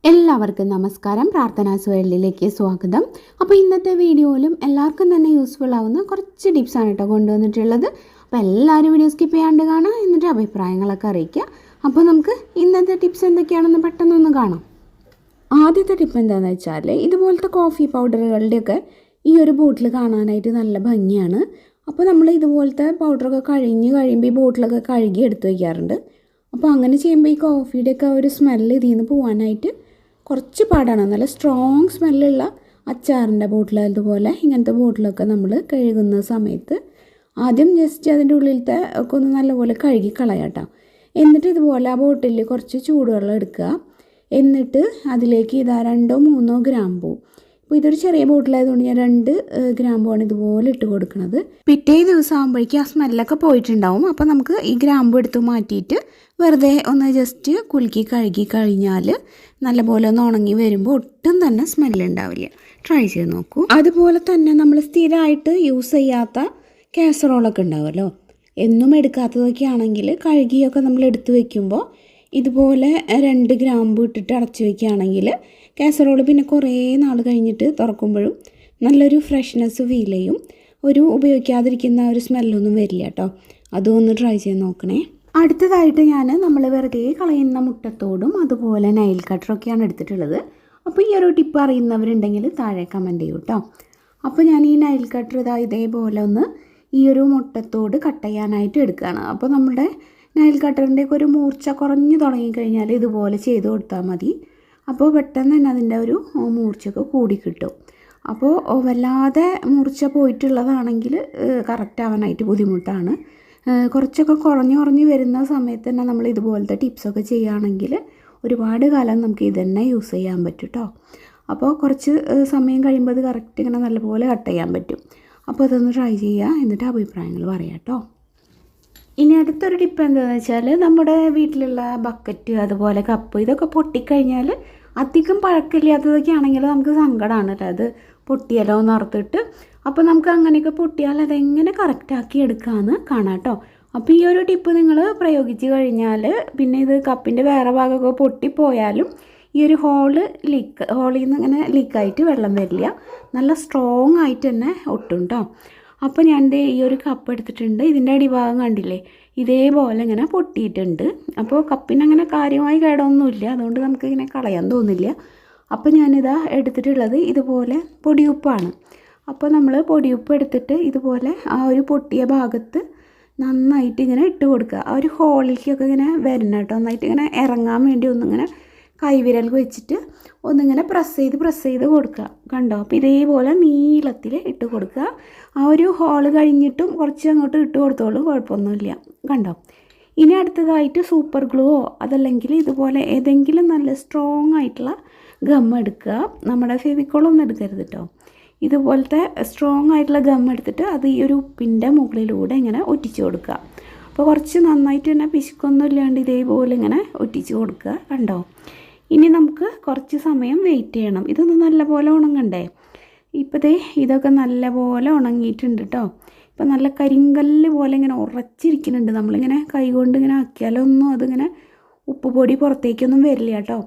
എല്ലാവർക്കും നമസ്കാരം. പ്രാർത്ഥനാ വേൾഡിലേക്ക് സ്വാഗതം. അപ്പോൾ ഇന്നത്തെ വീഡിയോയിലും എല്ലാവർക്കും തന്നെ യൂസ്ഫുൾ ആവുന്ന കുറച്ച് ടിപ്സാണ് കേട്ടോ കൊണ്ടുവന്നിട്ടുള്ളത്. അപ്പോൾ എല്ലാവരും വീഡിയോ സ്കിപ്പ് ചെയ്യാണ്ട് കാണാം, എന്നിട്ട് അഭിപ്രായങ്ങളൊക്കെ അറിയിക്കുക. അപ്പോൾ നമുക്ക് ഇന്നത്തെ ടിപ്സ് എന്തൊക്കെയാണെന്ന് പെട്ടെന്നൊന്ന് കാണാം. ആദ്യത്തെ ടിപ്പ് എന്താണെന്ന് വെച്ചാൽ, ഇതുപോലത്തെ കോഫി പൗഡറുകളുടെയൊക്കെ ഈ ഒരു ബോട്ടിൽ കാണാനായിട്ട് നല്ല ഭംഗിയാണ്. അപ്പോൾ നമ്മൾ ഇതുപോലത്തെ പൗഡറൊക്കെ കഴിയുമ്പോൾ ഈ ബോട്ടിലൊക്കെ കഴുകി എടുത്ത് വയ്ക്കാറുണ്ട്. അപ്പോൾ അങ്ങനെ ചെയ്യുമ്പോൾ ഈ കോഫിയുടെയൊക്കെ ഒരു സ്മെല്ല് ഇതിൽ നിന്ന് പോകാനായിട്ട് കുറച്ച് പാടാണ്. നല്ല സ്ട്രോങ് സ്മെല്ലുള്ള അച്ചാറിൻ്റെ ബോട്ടിൽ, അതുപോലെ ഇങ്ങനത്തെ ബോട്ടിലൊക്കെ നമ്മൾ കഴുകുന്ന സമയത്ത് ആദ്യം ജസ്റ്റ് അതിൻ്റെ ഉള്ളിലത്തെ ഒക്കെ ഒന്ന് നല്ലപോലെ കഴുകി കളയാട്ടോ. എന്നിട്ട് ഇതുപോലെ ആ ബോട്ടിലിൽ കുറച്ച് ചൂടുവെള്ളം എടുക്കുക. എന്നിട്ട് അതിലേക്ക് ഇതാ 2-3 ഗ്രാമ്പൂ. അപ്പോൾ ഇതൊരു ചെറിയ ബോട്ടിലായതുകൊണ്ട് ഞാൻ 2 ഗ്രാമ്പുമാണ് ഇതുപോലെ ഇട്ട് കൊടുക്കുന്നത്. പിറ്റേ ദിവസം ആകുമ്പോഴേക്കും ആ സ്മെല്ലൊക്കെ പോയിട്ടുണ്ടാവും. അപ്പോൾ നമുക്ക് ഈ ഗ്രാമ്പു എടുത്ത് മാറ്റിയിട്ട് വെറുതെ ഒന്ന് ജസ്റ്റ് കുലുക്കി കഴുകി കഴിഞ്ഞാൽ നല്ലപോലെ ഒന്ന് ഉണങ്ങി വരുമ്പോൾ ഒട്ടും തന്നെ സ്മെല്ലുണ്ടാവില്ല. ട്രൈ ചെയ്ത് നോക്കൂ. അതുപോലെ തന്നെ നമ്മൾ സ്ഥിരമായിട്ട് യൂസ് ചെയ്യാത്ത കാസറോളൊക്കെ ഉണ്ടാവുമല്ലോ, എന്നും എടുക്കാത്തതൊക്കെ ആണെങ്കിൽ കഴുകിയൊക്കെ നമ്മൾ എടുത്ത് വയ്ക്കുമ്പോൾ ഇതുപോലെ 2 ഗ്രാമ്പു ഇട്ടിട്ട് അടച്ചു വയ്ക്കുകയാണെങ്കിൽ കാസറോൾ പിന്നെ കുറേ നാൾ കഴിഞ്ഞിട്ട് തുറക്കുമ്പോഴും നല്ലൊരു ഫ്രഷ്നെസ് ഫീൽ ചെയ്യും. ഒരു ഉപയോഗിക്കാതിരിക്കുന്ന ഒരു സ്മെല്ലൊന്നും വരില്ല കേട്ടോ. അതും ഒന്ന് ട്രൈ ചെയ്ത് നോക്കണേ. അടുത്തതായിട്ട് നമ്മൾ വെറുതെ കളയുന്ന മുട്ടത്തോടും അതുപോലെ നൈൽ കട്ടറൊക്കെയാണ് എടുത്തിട്ടുള്ളത്. അപ്പോൾ ഈ ഒരു ടിപ്പ് അറിയുന്നവരുണ്ടെങ്കിൽ താഴെ കമൻറ്റ് ചെയ്യൂ കേട്ടോ. അപ്പോൾ ഞാൻ ഈ നൈൽ കട്ടർ ഇതേപോലെ ഒന്ന് ഈ ഒരു മുട്ടത്തോട് കട്ട് ചെയ്യാനായിട്ട് എടുക്കുകയാണ്. അപ്പോൾ നമ്മുടെ നൈൽ കട്ടറിൻ്റെയൊക്കെ ഒരു മൂർച്ച കുറഞ്ഞു തുടങ്ങിക്കഴിഞ്ഞാൽ ഇതുപോലെ ചെയ്ത് കൊടുത്താൽ മതി. അപ്പോൾ പെട്ടെന്ന് തന്നെ അതിൻ്റെ ഒരു മൂർച്ചയൊക്കെ കൂടി കിട്ടും. അപ്പോൾ വല്ലാതെ മൂർച്ച പോയിട്ടുള്ളതാണെങ്കിൽ കറക്റ്റ് ആവാനായിട്ട് ബുദ്ധിമുട്ടാണ്. കുറച്ചൊക്കെ കുറഞ്ഞ് വരുന്ന സമയത്ത് തന്നെ നമ്മൾ ഇതുപോലത്തെ ടിപ്സൊക്കെ ചെയ്യുകയാണെങ്കിൽ ഒരുപാട് കാലം നമുക്ക് ഇതന്നെ യൂസ് ചെയ്യാൻ പറ്റും കേട്ടോ. അപ്പോൾ കുറച്ച് സമയം കഴിയുമ്പോൾ അത് കറക്റ്റ് ഇങ്ങനെ നല്ലപോലെ കട്ട് ചെയ്യാൻ പറ്റും. അപ്പോൾ അതൊന്ന് ട്രൈ ചെയ്യുക, എന്നിട്ട് അഭിപ്രായങ്ങൾ പറയാം കേട്ടോ. ഇനി അടുത്തൊരു ടിപ്പ് എന്താണെന്ന് വെച്ചാൽ, നമ്മുടെ വീട്ടിലുള്ള ബക്കറ്റ് അതുപോലെ കപ്പ് ഇതൊക്കെ പൊട്ടിക്കഴിഞ്ഞാൽ അധികം പഴക്കമില്ലാത്തതൊക്കെ ആണെങ്കിൽ നമുക്ക് സങ്കടമാണ് അല്ലേ, അത് പൊട്ടിയാലോ എന്ന് ഓർത്തിട്ട്. അപ്പോൾ നമുക്ക് അങ്ങനെയൊക്കെ പൊട്ടിയാൽ അതെങ്ങനെ കറക്റ്റാക്കി എടുക്കാമെന്ന് കാണാം കേട്ടോ. അപ്പോൾ ഈ ഒരു ടിപ്പ് നിങ്ങൾ പ്രയോഗിച്ച് കഴിഞ്ഞാൽ പിന്നെ ഇത് കപ്പിൻ്റെ വേറെ ഭാഗമൊക്കെ പൊട്ടിപ്പോയാലും ഈ ഒരു ഹോളിൽ നിന്ന് ഇങ്ങനെ ലീക്കായിട്ട് വെള്ളം വരില്ല, നല്ല സ്ട്രോങ് ആയിട്ട് തന്നെ ഒട്ടും കേട്ടോ. അപ്പോൾ ഞാൻ ഈ ഒരു കപ്പ് എടുത്തിട്ടുണ്ട്. ഇതിൻ്റെ അടിഭാഗം കണ്ടില്ലേ, ഇതേപോലെ ഇങ്ങനെ പൊട്ടിയിട്ടുണ്ട്. അപ്പോൾ കപ്പിനങ്ങനെ കാര്യമായി കേടൊന്നുമില്ല, അതുകൊണ്ട് നമുക്കിങ്ങനെ കളയാൻ തോന്നില്ല. അപ്പോൾ ഞാനിതാ എടുത്തിട്ടുള്ളത് ഇതുപോലെ പൊടിയുപ്പാണ്. അപ്പോൾ നമ്മൾ പൊടിയുപ്പ് എടുത്തിട്ട് ഇതുപോലെ ആ ഒരു പൊട്ടിയ ഭാഗത്ത് നന്നായിട്ട് ഇങ്ങനെ ഇട്ട് കൊടുക്കുക. ആ ഒരു ഹോളിലേക്കൊക്കെ ഇങ്ങനെ വരണം കേട്ടോ, നന്നായിട്ട് ഇങ്ങനെ ഇറങ്ങാൻ വേണ്ടി ഒന്നിങ്ങനെ കൈവിരൽ വെച്ചിട്ട് ഒന്നിങ്ങനെ പ്രസ് ചെയ്ത് കൊടുക്കുക. കണ്ടോ? അപ്പോൾ ഇതേപോലെ നീളത്തിൽ ഇട്ട് കൊടുക്കുക. ആ ഒരു ഹോള് കഴിഞ്ഞിട്ടും കുറച്ച് അങ്ങോട്ട് ഇട്ട് കൊടുത്തോളൂ, കുഴപ്പമൊന്നുമില്ല. കണ്ടോ? ഇനി അടുത്തതായിട്ട് സൂപ്പർ ഗ്ലൂവോ അതല്ലെങ്കിൽ ഇതുപോലെ ഏതെങ്കിലും നല്ല സ്ട്രോങ് ആയിട്ടുള്ള ഗം എടുക്കുക. നമ്മുടെ ഫെവിക്കോളൊന്നും എടുക്കരുത് കേട്ടോ. ഇതുപോലത്തെ സ്ട്രോങ് ആയിട്ടുള്ള ഗം എടുത്തിട്ട് അത് ഈ ഒരു ഉപ്പിൻ്റെ മുകളിലൂടെ ഇങ്ങനെ ഒറ്റിച്ച് കൊടുക്കുക. അപ്പോൾ കുറച്ച് നന്നായിട്ട് തന്നെ പിശുക്കൊന്നും ഇല്ലാണ്ട് ഇതേപോലെ ഇങ്ങനെ ഒറ്റിച്ച് കൊടുക്കുക. കണ്ടോ? ഇനി നമുക്ക് കുറച്ച് സമയം വെയിറ്റ് ചെയ്യണം. ഇതൊന്ന് നല്ലപോലെ ഉണങ്ങണ്ടേ. ഇപ്പോഴത്തെ ഇതൊക്കെ നല്ലപോലെ ഉണങ്ങിയിട്ടുണ്ട് കേട്ടോ. ഇപ്പം നല്ല കരിങ്കല്ല് പോലെ ഇങ്ങനെ ഉറച്ചിരിക്കുന്നുണ്ട്. നമ്മളിങ്ങനെ കൈകൊണ്ട് ഇങ്ങനെ ആക്കിയാലൊന്നും അതിങ്ങനെ ഉപ്പ് പൊടി പുറത്തേക്കൊന്നും വരില്ല കേട്ടോ.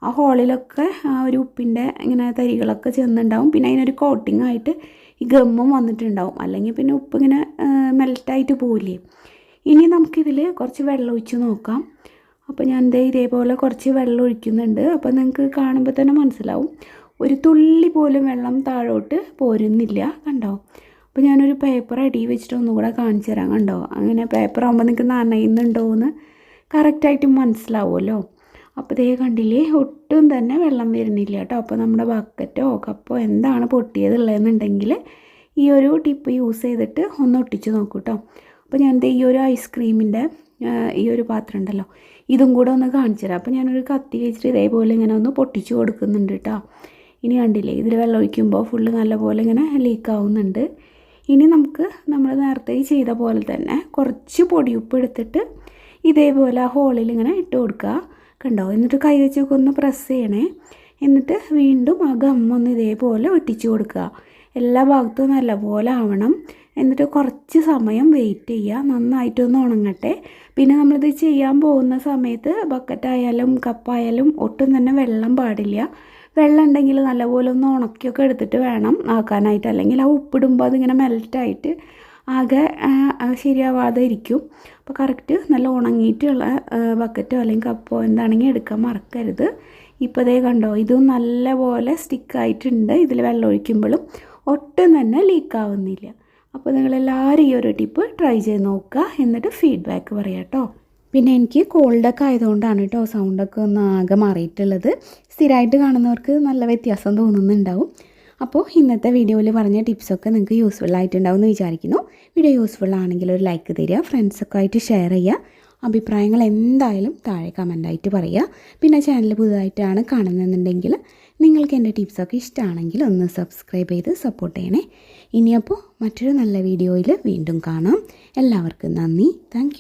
ആ ഹോളിലൊക്കെ ആ ഒരു ഉപ്പിൻ്റെ ഇങ്ങനെ തരികളൊക്കെ ചെന്നുണ്ടാവും. പിന്നെ അതിനൊരു കോട്ടിംഗ് ആയിട്ട് ഈ ഗമ്മും വന്നിട്ടുണ്ടാവും, അല്ലെങ്കിൽ പിന്നെ ഉപ്പ് ഇങ്ങനെ മെൽറ്റായിട്ട് പോവില്ലേ. ഇനി നമുക്കിതിൽ കുറച്ച് വെള്ളം ഒഴിച്ച് നോക്കാം. അപ്പോൾ ഞാൻ ഇതേപോലെ കുറച്ച് വെള്ളം ഒഴിക്കുന്നുണ്ട്. അപ്പോൾ നിങ്ങൾക്ക് കാണുമ്പോൾ തന്നെ മനസ്സിലാവും, ഒരു തുള്ളി പോലും വെള്ളം താഴോട്ട് പോരുന്നില്ല. കണ്ടോ? അപ്പോൾ ഞാനൊരു പേപ്പർ അടി വെച്ചിട്ട് ഒന്നുകൂടെ കാണിച്ചു തരാം. കണ്ടോ? അങ്ങനെ പേപ്പർ ആകുമ്പോൾ നിങ്ങൾക്ക് നനയുന്നുണ്ടോ എന്ന് കറക്റ്റായിട്ട് മനസ്സിലാവുമല്ലോ. അപ്പോൾ കണ്ടില്ലേ, ഒട്ടും തന്നെ വെള്ളം വരുന്നില്ല കേട്ടോ. അപ്പോൾ നമ്മുടെ ബക്കറ്റോ കപ്പോ എന്താണ് പൊട്ടിയതുള്ളതെന്നുണ്ടെങ്കിൽ ഈ ഒരു ടിപ്പ് യൂസ് ചെയ്തിട്ട് ഒന്ന് ഒട്ടിച്ച് നോക്കൂ കേട്ടോ. അപ്പോൾ ഞാൻ ഈ ഒരു ഐസ്ക്രീമിൻ്റെ ഈ ഒരു പാത്രം ഉണ്ടല്ലോ, ഇതും കൂടെ ഒന്ന് കാണിച്ചു തരാം. അപ്പോൾ ഞാനൊരു കത്തി വെച്ചിട്ട് ഇതേപോലെ ഇങ്ങനെ ഒന്ന് പൊട്ടിച്ച് കൊടുക്കുന്നുണ്ട് കേട്ടോ. ഇനി കണ്ടില്ലേ, ഇതിൽ വെള്ളം ഒഴിക്കുമ്പോൾ ഫുള്ള് നല്ലപോലെ ഇങ്ങനെ ലീക്കാവുന്നുണ്ട്. ഇനി നമ്മൾ നേരത്തെ ചെയ്ത പോലെ തന്നെ കുറച്ച് പൊടിയുപ്പ് എടുത്തിട്ട് ഇതേപോലെ ആ ഹോളിൽ ഇങ്ങനെ ഇട്ട് കൊടുക്കുക. കണ്ടോ? എന്നിട്ട് കൈ വെച്ചൊക്കെ ഒന്ന് പ്രസ് ചെയ്യണേ. എന്നിട്ട് വീണ്ടും ആ ഗമ്മൊന്ന് ഇതേപോലെ ഒറ്റിച്ച് കൊടുക്കുക. എല്ലാ ഭാഗത്തും നല്ലപോലെ ആവണം. എന്നിട്ട് കുറച്ച് സമയം വെയിറ്റ് ചെയ്യുക, നന്നായിട്ടൊന്ന് ഉണങ്ങട്ടെ. പിന്നെ നമ്മളിത് ചെയ്യാൻ പോകുന്ന സമയത്ത് ബക്കറ്റായാലും കപ്പായാലും ഒട്ടും തന്നെ വെള്ളം പാടില്ല. വെള്ളം ഉണ്ടെങ്കിൽ നല്ലപോലെ ഒന്ന് ഉണക്കിയൊക്കെ എടുത്തിട്ട് വേണം ആക്കാനായിട്ട്, അല്ലെങ്കിൽ ആ ഉപ്പിടുമ്പോൾ അതിങ്ങനെ മെൽറ്റായിട്ട് ആകെ ശരിയാവാതെ ഇരിക്കും. അപ്പോൾ കറക്റ്റ് നല്ല ഉണങ്ങിയിട്ടുള്ള ബക്കറ്റോ അല്ലെങ്കിൽ കപ്പോ എന്താണെങ്കിൽ എടുക്കാൻ മറക്കരുത്. ഇപ്പോൾ ദേ കണ്ടോ, ഇതും നല്ലപോലെ സ്റ്റിക്കായിട്ടുണ്ട്. ഇതിൽ വെള്ളം ഒഴിക്കുമ്പോഴും ഒട്ടും തന്നെ ലീക്കാവുന്നില്ല. അപ്പോൾ നിങ്ങളെല്ലാവരും ഈ ഒരു ടിപ്പ് ട്രൈ ചെയ്ത് നോക്കുക, എന്നിട്ട് ഫീഡ്ബാക്ക് പറയാം കേട്ടോ. പിന്നെ എനിക്ക് കോൾഡൊക്കെ ആയതുകൊണ്ടാണ് കേട്ടോ സൗണ്ടൊക്കെ ഒന്ന് ആകെ മാറിയിട്ടുള്ളത്. സ്ഥിരമായിട്ട് കാണുന്നവർക്ക് നല്ല വ്യത്യാസം തോന്നുന്നുണ്ടാവും. അപ്പോൾ ഇന്നത്തെ വീഡിയോയിൽ പറഞ്ഞ ടിപ്സൊക്കെ നിങ്ങൾക്ക് യൂസ്ഫുൾ ആയിട്ടുണ്ടാവും എന്ന് വിചാരിക്കുന്നു. വീഡിയോ യൂസ്ഫുൾ ആണെങ്കിൽ ഒരു ലൈക്ക് തരിക, ഫ്രണ്ട്സൊക്കെ ആയിട്ട് ഷെയർ ചെയ്യുക. അഭിപ്രായങ്ങൾ എന്തായാലും താഴെ കമൻ്റായിട്ട് പറയുക. പിന്നെ ചാനൽ പുതുതായിട്ടാണ് കാണുന്നതെന്നുണ്ടെങ്കിൽ നിങ്ങൾക്ക് എൻ്റെ ടിപ്സൊക്കെ ഇഷ്ടമാണെങ്കിൽ ഒന്ന് സബ്സ്ക്രൈബ് ചെയ്ത് സപ്പോർട്ട് ചെയ്യണേ. ഇനിയപ്പോൾ മറ്റൊരു നല്ല വീഡിയോയിൽ വീണ്ടും കാണാം. എല്ലാവർക്കും നന്ദി. താങ്ക്